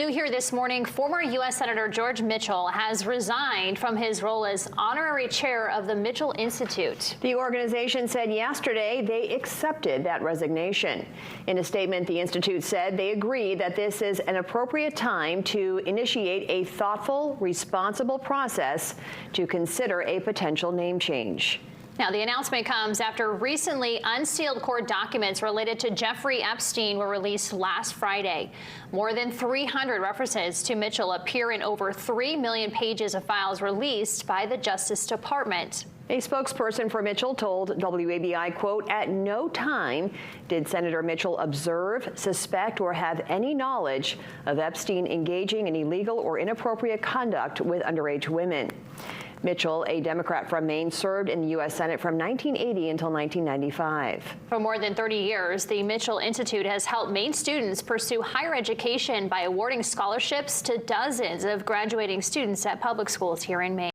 New here this morning, former U.S. Senator George Mitchell has resigned from his role as honorary chair of the Mitchell Institute. The organization said yesterday they accepted that resignation. In a statement, the Institute said they agree that this is an appropriate time to initiate a thoughtful, responsible process to consider a potential name change. Now, the announcement comes after recently unsealed court documents related to Jeffrey Epstein were released last Friday. More than 300 references to Mitchell appear in over 3 million pages of files released by the Justice Department. A spokesperson for Mitchell told WABI, quote, "At no time did Senator Mitchell observe, suspect, or have any knowledge of Epstein engaging in illegal or inappropriate conduct with underage women." Mitchell, a Democrat from Maine, served in the U.S. Senate from 1980 until 1995. For more than 30 years, the Mitchell Institute has helped Maine students pursue higher education by awarding scholarships to dozens of graduating students at public schools here in Maine.